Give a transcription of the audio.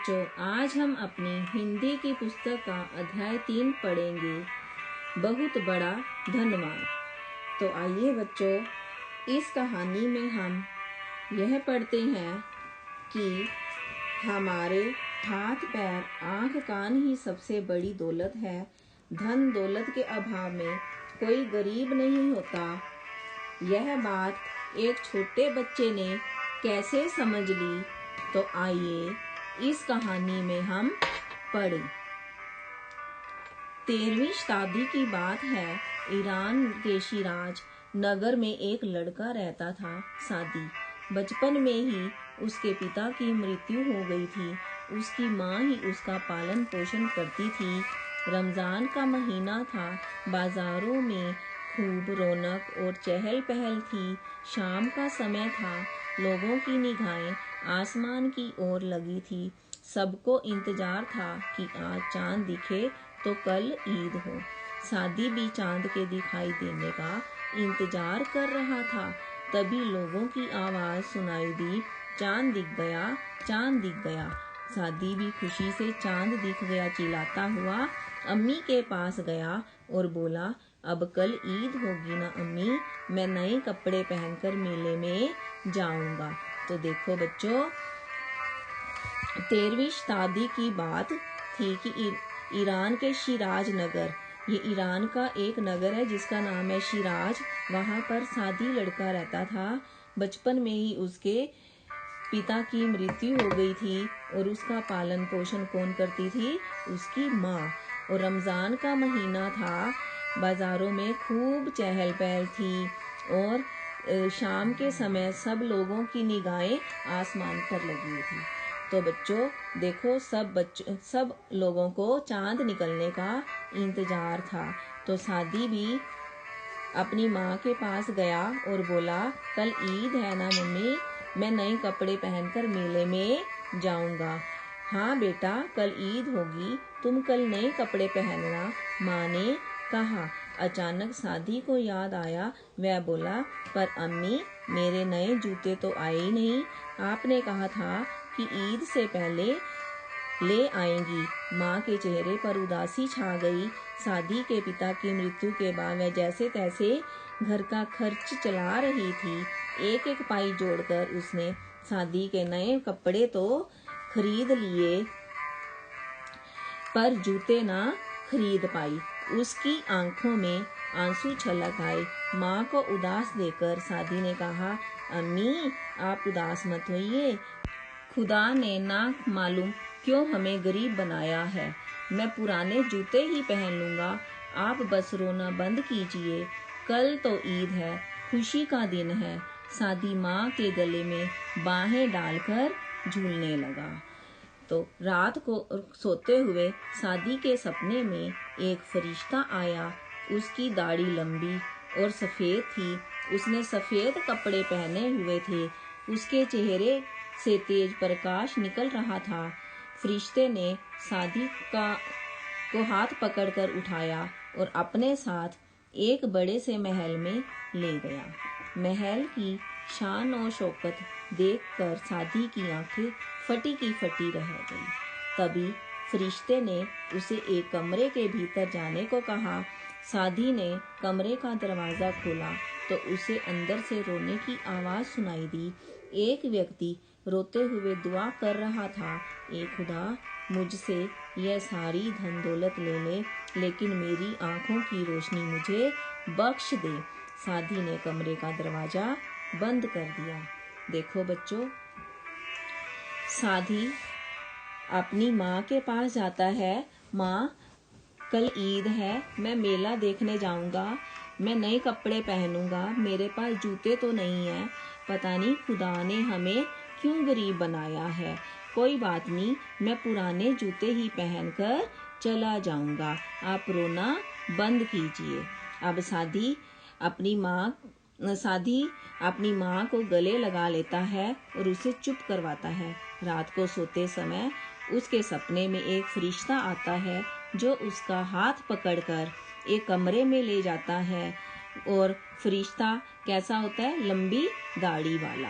बच्चों, आज हम अपनी हिंदी की पुस्तक का अध्याय 3 पढ़ेंगे, बहुत बड़ा धनवान। तो आइए बच्चों, इस कहानी में हम यह पढ़ते हैं कि हमारे हाथ पैर आंख कान ही सबसे बड़ी दौलत है। धन दौलत के अभाव में कोई गरीब नहीं होता। यह बात एक छोटे बच्चे ने कैसे समझ ली, तो आइए इस कहानी में हम पढ़ें। 13वीं शताब्दी की बात है। ईरान के शिराज नगर में एक लड़का रहता था, सादी। बचपन में ही उसके पिता की मृत्यु हो गई थी। उसकी माँ ही उसका पालन पोषण करती थी। रमजान का महीना था। बाजारों में खूब रौनक और चहल पहल थी। शाम का समय था। लोगों की निगाहें आसमान की ओर लगी थी। सबको इंतजार था कि आज चांद दिखे तो कल ईद हो। सादी भी चांद के दिखाई देने का इंतजार कर रहा था। तभी लोगों की आवाज सुनाई दी, चांद दिख गया, चांद दिख गया। सादी भी खुशी से चांद दिख गया चिल्लाता हुआ अम्मी के पास गया और बोला, अब कल ईद होगी ना अम्मी, मैं नए कपड़े पहनकर मेले में जाऊंगा। तो देखो बच्चों, 13वीं शताब्दी की बात थी कि ईरान के शिराज नगर, ये ईरान का एक नगर है जिसका नाम है शिराज। वहां पर सादी लड़का रहता था। बचपन में ही उसके पिता की मृत्यु हो गई थी और उसका पालन पोषण कौन करती थी? उसकी माँ। और रमजान का महीना था। बाजारों में खूब चहल पहल थी और शाम के समय सब लोगों की निगाहें आसमान पर लगी थी। तो बच्चों देखो, सब लोगों को चांद निकलने का इंतजार था। तो सादी भी अपनी माँ के पास गया और बोला, कल ईद है ना मम्मी, मैं नए कपड़े पहनकर मेले में जाऊंगा। हाँ बेटा, कल ईद होगी, तुम कल नए कपड़े पहनना, माँ ने कहा। अचानक सादी को याद आया। वह बोला, पर अम्मी, मेरे नए जूते तो आए ही नहीं। आपने कहा था कि ईद से पहले ले आएंगी। माँ के चेहरे पर उदासी छा गई। सादी के पिता की मृत्यु के बाद वह जैसे तैसे घर का खर्च चला रही थी। एक एक पाई जोड़कर उसने सादी के नए कपड़े तो खरीद लिए, पर जूते ना खरीद पाई। उसकी आंखों में आंसू छलक आए। माँ को उदास देखकर सादी ने कहा, अम्मी, आप उदास मत होइए। खुदा ने ना मालूम क्यों हमें गरीब बनाया है। मैं पुराने जूते ही पहन लूंगा। आप बस रोना बंद कीजिए। कल तो ईद है, खुशी का दिन है। सादी माँ के गले में बाहें डालकर झूलने लगा। तो रात को सोते हुए सादी के सपने में एक फरिश्ता आया। उसकी दाढ़ी लंबी और सफेद थी। उसने सफेद कपड़े पहने हुए थे। उसके चेहरे से तेज प्रकाश निकल रहा था। फरिश्ते ने सादी को हाथ पकड़कर उठाया और अपने साथ एक बड़े से महल में ले गया। महल की शान और शौकत देखकर सादी की आंखें फटी की फटी रह गई। तभी फरिश्ते ने उसे एक कमरे के भीतर जाने को कहा। सादी ने कमरे का दरवाजा खोला तो उसे अंदर से रोने की आवाज सुनाई दी। एक व्यक्ति रोते हुए दुआ कर रहा था, ए खुदा, मुझसे यह सारी धन दौलत ले ले, लेकिन मेरी आंखों की रोशनी मुझे बख्श दे। सादी ने कमरे का दरवाजा बंद कर दिया। देखो बच्चों, सादी अपनी माँ के पास जाता है। माँ, कल ईद है, मैं मेला देखने जाऊंगा, मैं नए कपड़े पहनूंगा, मेरे पास जूते तो नहीं है। पता नहीं खुदा ने हमें क्यों गरीब बनाया है। कोई बात नहीं, मैं पुराने जूते ही पहनकर चला जाऊंगा। आप रोना बंद कीजिए। अब सादी अपनी माँ को गले लगा लेता है और उसे चुप करवाता है। रात को सोते समय उसके सपने में एक फरिश्ता आता है जो उसका हाथ पकड़कर एक कमरे में ले जाता है। और फरिश्ता कैसा होता है? लंबी दाढ़ी वाला।